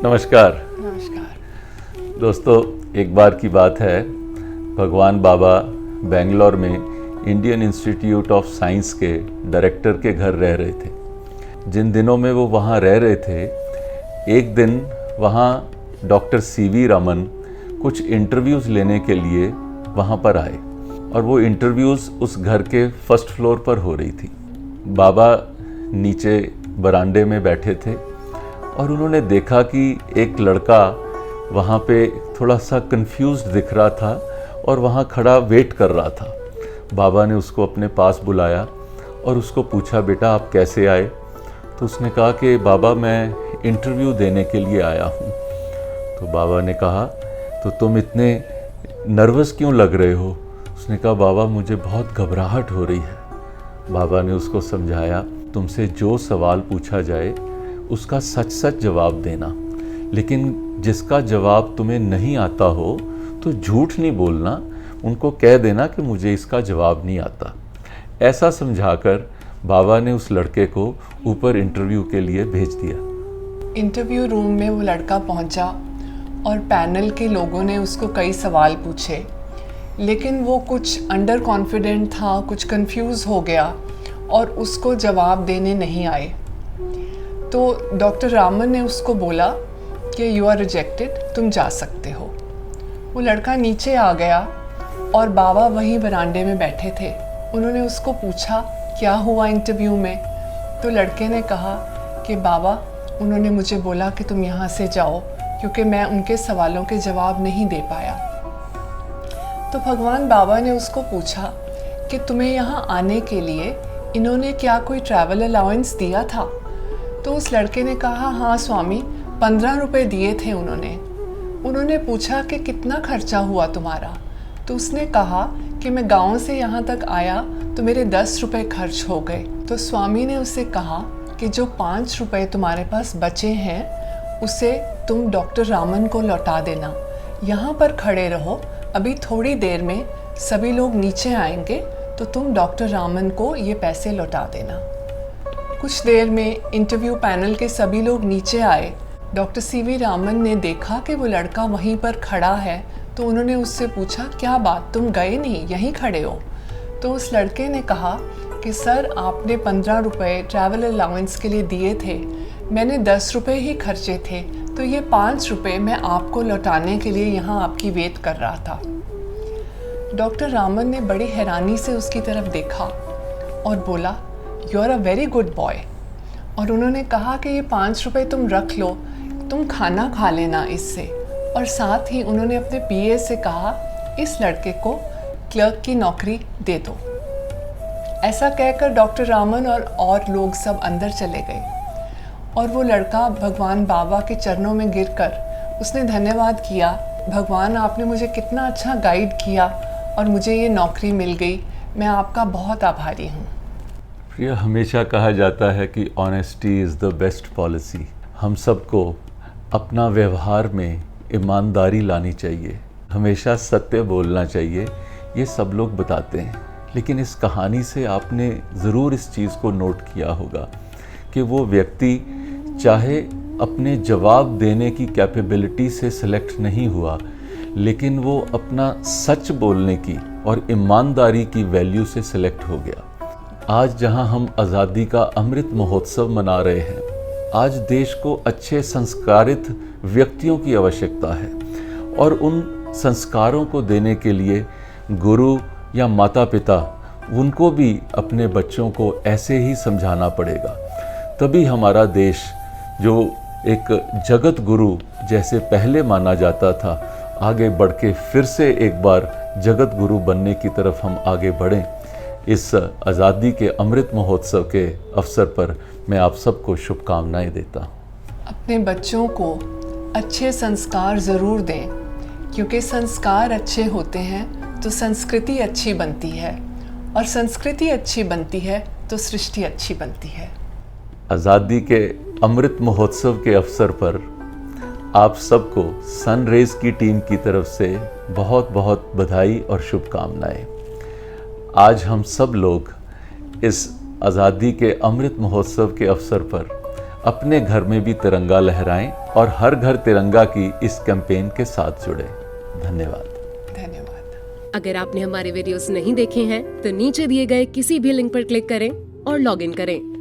नमस्कार। नमस्कार दोस्तों, एक बार की बात है, भगवान बाबा बेंगलोर में इंडियन इंस्टीट्यूट ऑफ साइंस के डायरेक्टर के घर रह रहे थे। जिन दिनों में वो वहाँ रह रहे थे, एक दिन वहाँ डॉक्टर सीवी रमन कुछ इंटरव्यूज़ लेने के लिए वहाँ पर आए और वो इंटरव्यूज़ उस घर के फर्स्ट फ्लोर पर हो रही थी। बाबा नीचे बरामदे में बैठे थे और उन्होंने देखा कि एक लड़का वहाँ पे थोड़ा सा कंफ्यूज्ड दिख रहा था और वहाँ खड़ा वेट कर रहा था। बाबा ने उसको अपने पास बुलाया और उसको पूछा, बेटा आप कैसे आए? तो उसने कहा कि बाबा मैं इंटरव्यू देने के लिए आया हूँ। तो बाबा ने कहा, तो तुम इतने नर्वस क्यों लग रहे हो? उसने कहा, बाबा मुझे बहुत घबराहट हो रही है। बाबा ने उसको समझाया, तुमसे जो सवाल पूछा जाए उसका सच सच जवाब देना, लेकिन जिसका जवाब तुम्हें नहीं आता हो तो झूठ नहीं बोलना, उनको कह देना कि मुझे इसका जवाब नहीं आता। ऐसा समझाकर बाबा ने उस लड़के को ऊपर इंटरव्यू के लिए भेज दिया। इंटरव्यू रूम में वो लड़का पहुंचा और पैनल के लोगों ने उसको कई सवाल पूछे, लेकिन वो कुछ अंडर कॉन्फिडेंट था, कुछ कंफ्यूज हो गया और उसको जवाब देने नहीं आए। तो डॉक्टर रामन ने उसको बोला कि यू आर रिजेक्टेड, तुम जा सकते हो। वो लड़का नीचे आ गया और बाबा वहीं बरामदे में बैठे थे। उन्होंने उसको पूछा क्या हुआ इंटरव्यू में। तो लड़के ने कहा कि बाबा उन्होंने मुझे बोला कि तुम यहाँ से जाओ क्योंकि मैं उनके सवालों के जवाब नहीं दे पाया। तो भगवान बाबा ने उसको पूछा कि तुम्हें यहाँ आने के लिए इन्होंने क्या कोई ट्रैवल अलाउंस दिया था? तो उस लड़के ने कहा, हाँ स्वामी, 15 रुपये दिए थे उन्होंने पूछा कि कितना खर्चा हुआ तुम्हारा? तो उसने कहा कि मैं गांव से यहाँ तक आया तो मेरे 10 रुपये खर्च हो गए। तो स्वामी ने उससे कहा कि जो 5 रुपये तुम्हारे पास बचे हैं उसे तुम डॉक्टर रामन को लौटा देना। यहाँ पर खड़े रहो, अभी थोड़ी देर में सभी लोग नीचे आएंगे तो तुम डॉक्टर रामन को ये पैसे लौटा देना। कुछ देर में इंटरव्यू पैनल के सभी लोग नीचे आए। डॉक्टर सीवी रामन ने देखा कि वो लड़का वहीं पर खड़ा है, तो उन्होंने उससे पूछा, क्या बात, तुम गए नहीं, यहीं खड़े हो? तो उस लड़के ने कहा कि सर आपने 15 रुपये ट्रैवल अलाउंस के लिए दिए थे, मैंने 10 रुपये ही खर्चे थे, तो ये 5 रुपये मैं आपको लौटाने के लिए यहाँ आपकी वेट कर रहा था। डॉक्टर रामन ने बड़ी हैरानी से उसकी तरफ देखा और बोला, you are a very good boy. और उन्होंने कहा कि ये 5 रुपये तुम रख लो, तुम खाना खा लेना इससे। और साथ ही उन्होंने अपने पीए से कहा, इस लड़के को क्लर्क की नौकरी दे दो। ऐसा कहकर डॉक्टर रामन और लोग सब अंदर चले गए और वो लड़का भगवान बाबा के चरणों में गिरकर उसने धन्यवाद किया, भगवान आपने मुझे कितना अच्छा गाइड किया और मुझे ये नौकरी मिल गई, मैं आपका बहुत आभारी हूँ। प्रिय, हमेशा कहा जाता है कि honesty is the best policy. हम सबको अपना व्यवहार में ईमानदारी लानी चाहिए, हमेशा सत्य बोलना चाहिए, ये सब लोग बताते हैं। लेकिन इस कहानी से आपने ज़रूर इस चीज़ को नोट किया होगा कि वो व्यक्ति चाहे अपने जवाब देने की कैपेबिलिटी से सिलेक्ट नहीं हुआ, लेकिन वो अपना सच बोलने की और ईमानदारी की वैल्यू से सिलेक्ट हो गया। आज जहां हम आज़ादी का अमृत महोत्सव मना रहे हैं, आज देश को अच्छे संस्कारित व्यक्तियों की आवश्यकता है और उन संस्कारों को देने के लिए गुरु या माता पिता, उनको भी अपने बच्चों को ऐसे ही समझाना पड़ेगा। तभी हमारा देश, जो एक जगत गुरु जैसे पहले माना जाता था, आगे बढ़ के फिर से एक बार जगत गुरु बनने की तरफ हम आगे बढ़ें। इस आज़ादी के अमृत महोत्सव के अवसर पर मैं आप सबको शुभकामनाएं देता हूँ। अपने बच्चों को अच्छे संस्कार ज़रूर दें, क्योंकि संस्कार अच्छे होते हैं तो संस्कृति अच्छी बनती है और संस्कृति अच्छी बनती है तो सृष्टि अच्छी बनती है। आज़ादी के अमृत महोत्सव के अवसर पर आप सबको सनरेज की टीम की तरफ से बहुत बहुत बधाई और शुभकामनाएं। आज हम सब लोग इस आज़ादी के अमृत महोत्सव के अवसर पर अपने घर में भी तिरंगा लहराएं और हर घर तिरंगा की इस कैंपेन के साथ जुड़े। धन्यवाद। धन्यवाद। अगर आपने हमारे वीडियोस नहीं देखे हैं तो नीचे दिए गए किसी भी लिंक पर क्लिक करें और लॉग इन करें।